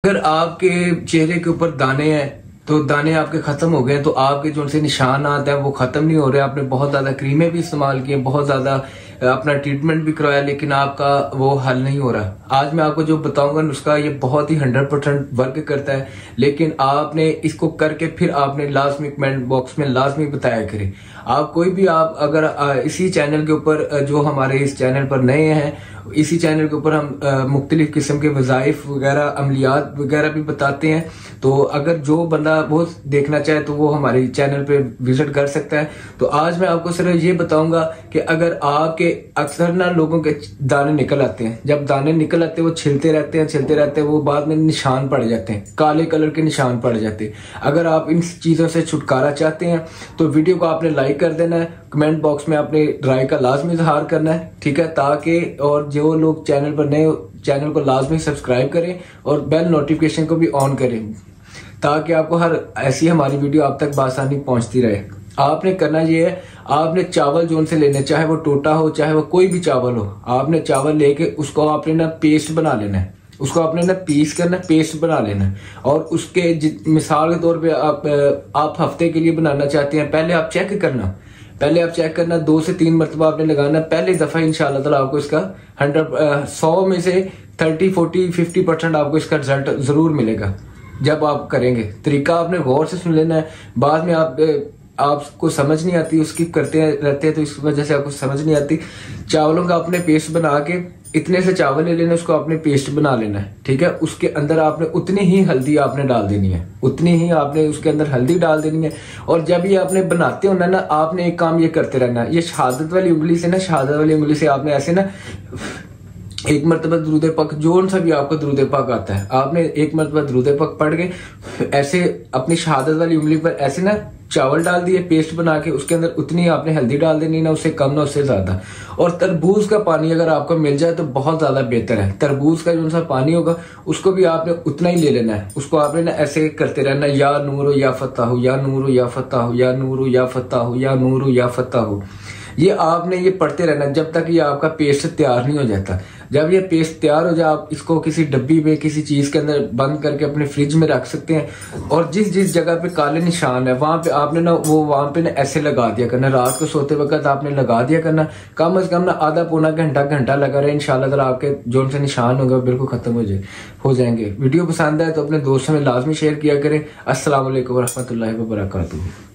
अगर आपके चेहरे के ऊपर दाने हैं तो दाने आपके खत्म हो गए तो आपके जो से निशान आते हैं वो खत्म नहीं हो रहे। आपने बहुत ज्यादा क्रीमें भी इस्तेमाल की, बहुत ज्यादा अपना ट्रीटमेंट भी करवाया, लेकिन आपका वो हल नहीं हो रहा। आज मैं आपको जो बताऊंगा नुस्खा, ये बहुत ही 100% वर्क करता है, लेकिन आपने इसको करके फिर आपने लाजमी कमेंट बॉक्स में लाजमी बताया करें। आप कोई भी आप अगर इसी चैनल के ऊपर, जो हमारे इस चैनल पर नए हैं, इसी चैनल के ऊपर हम मुख्तलिफ किस्म के वज़ाइफ वगैरह, अमलियात वगैरह भी बताते हैं। तो अगर जो बंदा वो देखना चाहे तो वो हमारे चैनल पे विजिट कर सकता है। तो आज मैं आपको सिर्फ ये बताऊंगा कि अगर आपके अक्सर ना लोगों के दाने निकल आते हैं, जब दाने निकल आते हैं वो छिलते रहते हैं, वो बाद में निशान पड़ जाते हैं, काले कलर के निशान पड़ जाते हैं। अगर आप इन चीजों से छुटकारा चाहते हैं तो वीडियो को आपने लाइक कर देना है, कमेंट बॉक्स में अपने राय का लाजमी इजहार करना है, ठीक है, ताकि और जो लोग चैनल पर नए, चैनल को लाजमी सब्सक्राइब करें और बेल नोटिफिकेशन को भी ऑन करें, ताकि आपको हर ऐसी हमारी वीडियो आप तक बासानी पहुंचती रहे। आपने करना ये है, आपने चावल जोन से लेने, चाहे वो टोटा हो चाहे वो कोई भी चावल हो, आपने चावल लेके उसको आपने ना पेस्ट बना लेना है, उसको आपने ना पीस करना, पेस्ट बना लेना है। और उसके मिसाल के तौर पे आप हफ्ते के लिए बनाना चाहते हैं, पहले आप चेक करना 2 से 3 मरतबा आपने लगाना। पहले दफा इंशाल्लाह ताला आपको इसका 100 में से 30, 40, 50% आपको इसका रिजल्ट जरूर मिलेगा जब आप करेंगे। तरीका आपने गौर से सुन लेना है। बाद में आपको समझ नहीं आती, स्किप करते रहते हैं तो इस वजह से आपको समझ नहीं आती। चावलों का आपने पेस्ट बना के इतने से चावल ले लेना, उसको आपने पेस्ट बना लेना है, ठीक है। उसके अंदर आपने उतनी ही हल्दी आपने डाल देनी है, उतनी ही आपने उसके अंदर हल्दी डाल देनी है। और जब ये आपने बनाते हो ना, आपने एक काम ये करते रहना है, ये शहादत वाली उंगली से आपने ऐसे ना एक मरतबा दुरूद पाक, जो सा भी आपको दुरूद पाक आता है, आपने एक मरतबा दुरूद पाक पढ़ के ऐसे अपनी शहादत वाली उंगली पर ऐसे ना चावल डाल दिए पेस्ट बना के, उसके अंदर उतनी आपने हल्दी डाल देनी, ना उससे कम ना उससे ज्यादा। और तरबूज का पानी अगर आपको मिल जाए तो बहुत ज्यादा बेहतर है। तरबूज का जो सा पानी होगा उसको भी आपने उतना ही ले लेना है। उसको आपने ना ऐसे करते रहना, या नूर या फताह, या नूर या फताह, या नूर या फताह, या नूर या फताह। ये आपने ये पढ़ते रहना जब तक ये आपका पेस्ट तैयार नहीं हो जाता। जब ये पेस्ट तैयार हो जाए, आप इसको किसी डब्बी में किसी चीज के अंदर बंद करके अपने फ्रिज में रख सकते हैं। और जिस जिस जगह पे काले निशान है वहां पे आपने ना वो वहां पे ना ऐसे लगा दिया करना, रात को सोते वक्त आपने लगा दिया करना। कम से कम ना आधा पौना घंटा लगा रहे, इंशाल्लाह ताला आपके जो से निशान होगा बिल्कुल खत्म हो जाएंगे। वीडियो पसंद आए तो अपने दोस्तों में लाजमी शेयर किया करें। अस्सलाम वालेकुम रहमतुल्लाहि व बरकातुहू।